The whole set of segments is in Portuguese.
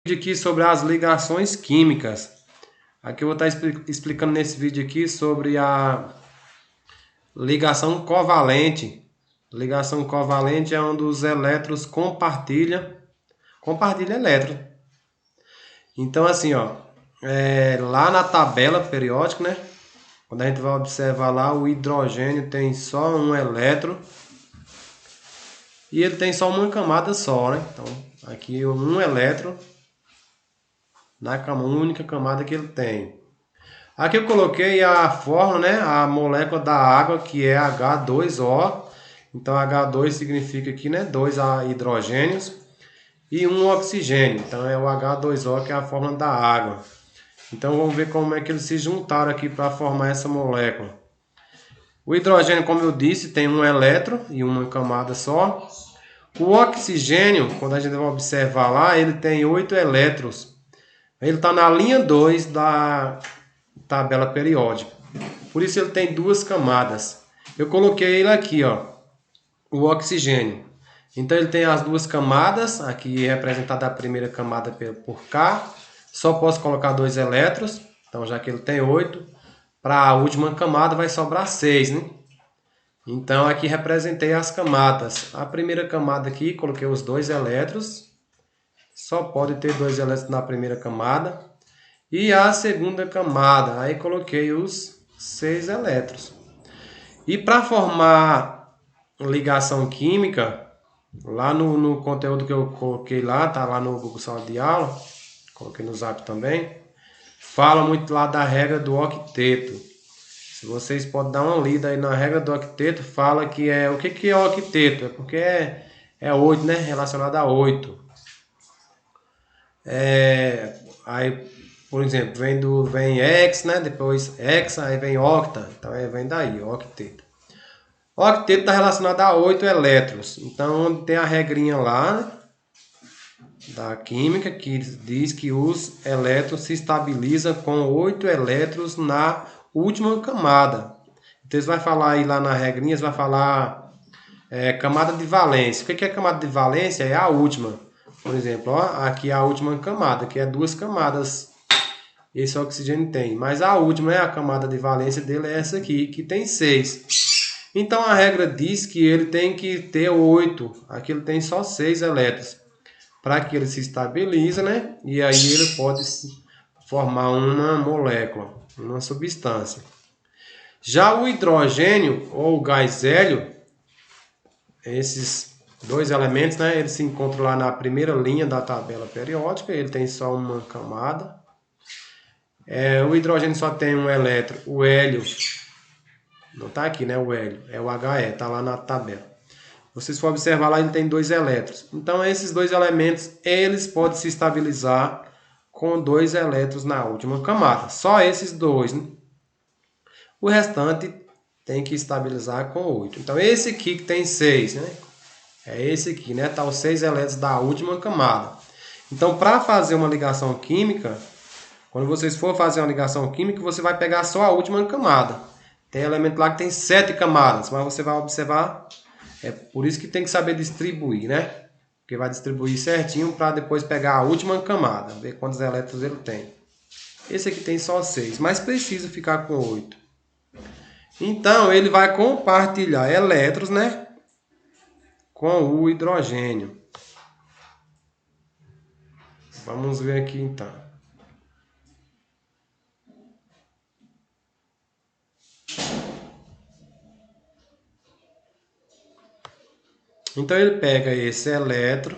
Aqui sobre as ligações químicas. Aqui eu vou estar explicando nesse vídeo aqui sobre a ligação covalente. Ligação covalente é onde os elétrons compartilham elétrons. Então assim, ó, lá na tabela periódica, né? Quando a gente vai observar lá, o hidrogênio tem só um elétron e ele tem só uma camada só, né? Então aqui um elétron na única camada que ele tem. Aqui eu coloquei a fórmula, né, a molécula da água, que é H2O. Então H2 significa aqui, né, 2 hidrogênios e um oxigênio. Então é o H2O, que é a fórmula da água. Então vamos ver como é que eles se juntaram aqui para formar essa molécula. O hidrogênio, como eu disse, tem um elétron e uma camada só. O oxigênio, quando a gente vai observar lá, ele tem 8 elétrons. Ele está na linha 2 da tabela periódica. Por isso ele tem duas camadas. Eu coloquei ele aqui, ó, o oxigênio. Então ele tem as duas camadas, aqui representada a primeira camada por K. Só posso colocar 2 elétrons, então já que ele tem 8, para a última camada vai sobrar 6, né? Então aqui representei as camadas. A primeira camada aqui, coloquei os 2 elétrons. Só pode ter 2 elétrons na primeira camada. E a segunda camada, aí coloquei os 6 elétrons. E para formar ligação química, lá no conteúdo que eu coloquei lá, tá lá no Google Sala de Aula, coloquei no Zap também, fala muito lá da regra do octeto. Se vocês podem dar uma lida aí na regra do octeto, fala que é... O que é octeto? É porque é 8, né? Relacionado a 8. Aí, por exemplo, vem hex, né? Depois hexa, aí vem octa. Então vem daí, octeto. Octeto está relacionado a 8 elétrons. Então tem a regrinha lá, né, da química, que diz que os elétrons se estabilizam com 8 elétrons na última camada. Então você vai falar aí lá na regrinha, você vai falar camada de valência. O que é camada de valência? É a última. Por exemplo, ó, aqui é a última camada, que é 2 camadas. Esse oxigênio tem. Mas a última, a camada de valência dele é essa aqui, que tem 6. Então a regra diz que ele tem que ter 8. Aqui ele tem só 6 elétrons. Para que ele se estabilize, né? E aí ele pode formar uma molécula, uma substância. Já o hidrogênio ou o gás hélio, esses 2 elementos, né? Eles se encontram lá na primeira linha da tabela periódica. Ele tem só uma camada. O hidrogênio só tem um elétron. O hélio não está aqui, né? O hélio é o He, está lá na tabela. Vocês for observar lá, ele tem 2 elétrons. Então esses 2 elementos, eles podem se estabilizar com 2 elétrons na última camada. Só esses 2, né? O restante tem que estabilizar com 8. Então esse aqui que tem 6, né? É esse aqui, né? Tá os 6 elétrons da última camada. Então para fazer uma ligação química, quando vocês for fazer uma ligação química, você vai pegar só a última camada. Tem elemento lá que tem 7 camadas, mas você vai observar, é por isso que tem que saber distribuir, né? Porque vai distribuir certinho para depois pegar a última camada, ver quantos elétrons ele tem. Esse aqui tem só 6, mas precisa ficar com 8. Então ele vai compartilhar elétrons, né, com o hidrogênio. Vamos ver aqui então. Então ele pega esse elétron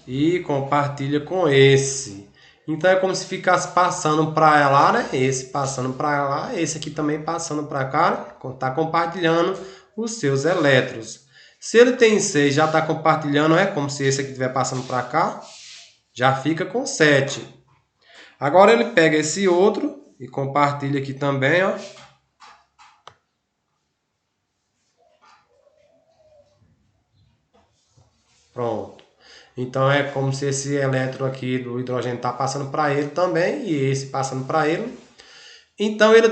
e compartilha com esse. Então é como se ficasse passando para lá, né? Esse passando para lá, esse aqui também passando para cá, está compartilhando os seus elétrons. Se ele tem 6, já está compartilhando, é como se esse aqui estiver passando para cá, já fica com 7. Agora ele pega esse outro e compartilha aqui também, ó. Pronto. Então é como se esse elétron aqui do hidrogênio está passando para ele também e esse passando para ele. Então ele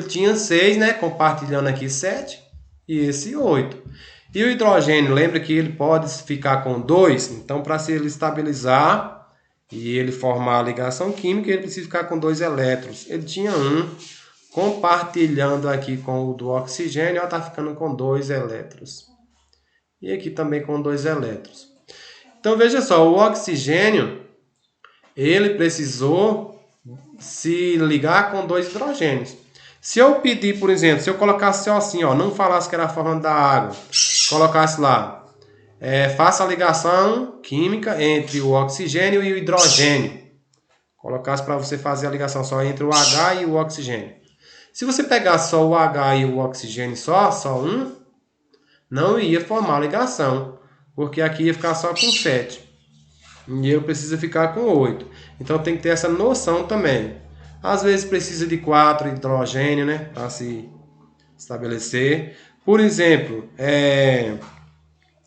tinha 6, né, compartilhando aqui 7 e esse 8. E o hidrogênio, lembra que ele pode ficar com 2? Então, para se ele estabilizar e ele formar a ligação química, ele precisa ficar com 2 elétrons. Ele tinha um, compartilhando aqui com o do oxigênio, está ficando com 2 elétrons. E aqui também com 2 elétrons. Então, veja só, o oxigênio, ele precisou se ligar com 2 hidrogênios. Se eu pedir, por exemplo, se eu colocasse assim, ó, não falasse que era a fórmula da água, colocasse lá, faça a ligação química entre o oxigênio e o hidrogênio. Colocasse para você fazer a ligação só entre o H e o oxigênio. Se você pegasse só o H e o oxigênio só um, não ia formar ligação, porque aqui ia ficar só com 7. E eu preciso ficar com 8. Então tem que ter essa noção também. Às vezes precisa de 4 hidrogênio, né, para se estabelecer. Por exemplo,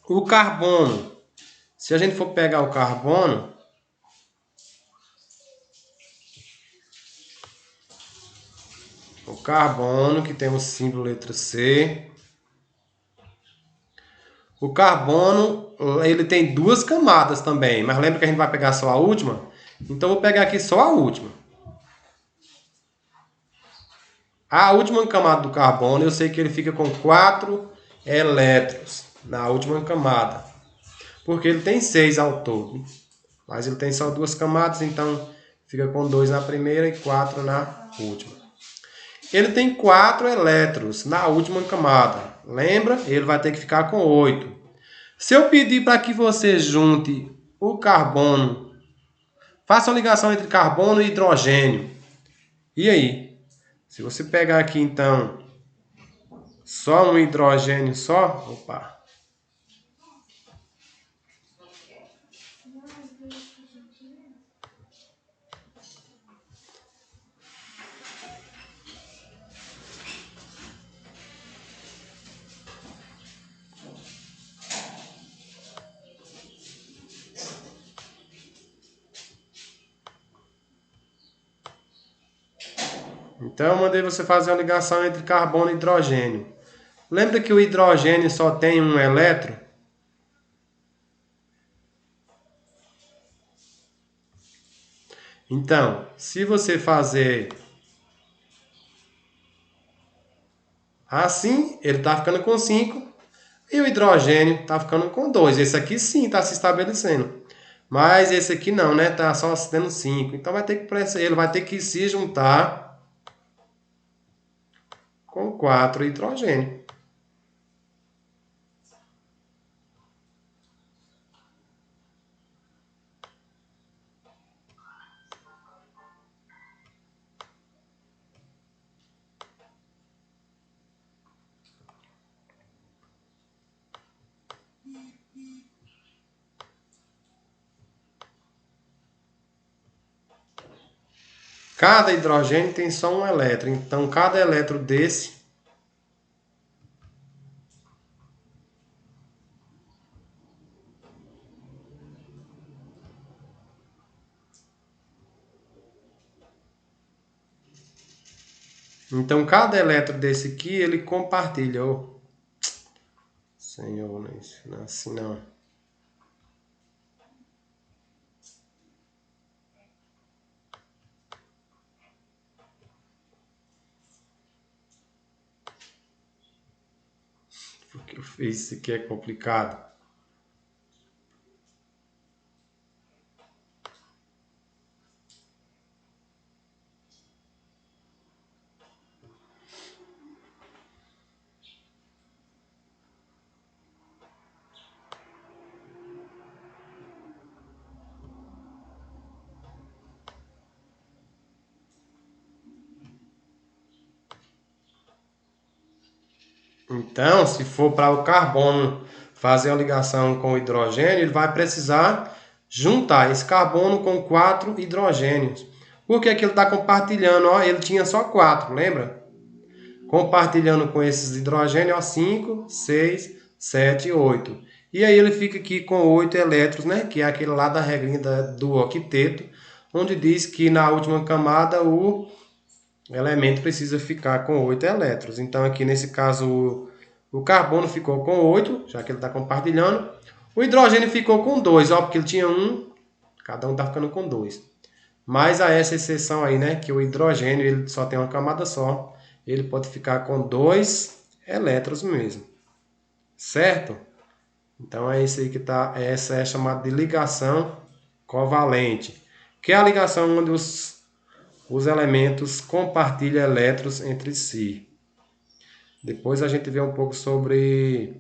o carbono. Se a gente for pegar o carbono, que tem o símbolo letra C. O carbono, ele tem 2 camadas também, mas lembra que a gente vai pegar só a última? Então eu vou pegar aqui só a última. A última camada do carbono, eu sei que ele fica com 4 elétrons na última camada. Porque ele tem 6 ao todo. Mas ele tem só 2 camadas, então fica com 2 na primeira e 4 na última. Ele tem 4 elétrons na última camada. Lembra? Ele vai ter que ficar com 8. Se eu pedir para que você junte o carbono, faça uma ligação entre carbono e hidrogênio. E aí? Se você pegar aqui, então, só um hidrogênio só, opa. Então, eu mandei você fazer uma ligação entre carbono e hidrogênio. Lembra que o hidrogênio só tem um elétron? Então, se você fazer assim, ele está ficando com 5 e o hidrogênio está ficando com 2. Esse aqui sim está se estabelecendo. Mas esse aqui não, né? Está só tendo 5. Então ele vai ter que se juntar com 4 hidrogênio. Cada hidrogênio tem só um elétron. Então, cada elétron desse Então, cada elétron desse aqui, ele compartilha. Oh, Senhor, não é assim não. Porque eu fiz isso aqui é complicado. Então, se for para o carbono fazer uma ligação com o hidrogênio, ele vai precisar juntar esse carbono com 4 hidrogênios. Porque aqui ele está compartilhando, ó, ele tinha só 4, lembra? Compartilhando com esses hidrogênios, ó, 5, 6, 7, 8. E aí ele fica aqui com 8 elétrons, né? Que é aquele lá da regrinha do octeto, onde diz que na última camada o elemento precisa ficar com 8 elétrons. Então aqui nesse caso O carbono ficou com 8, já que ele está compartilhando. O hidrogênio ficou com 2, ó, porque ele tinha 1, cada um está ficando com 2. Mas há essa exceção aí, né, que o hidrogênio ele só tem uma camada só, ele pode ficar com 2 elétrons mesmo, certo? Então é isso aí que tá, essa é chamada de ligação covalente, que é a ligação onde os elementos compartilham elétrons entre si. Depois a gente vê um pouco sobre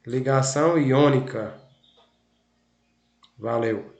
ligação iônica. Valeu!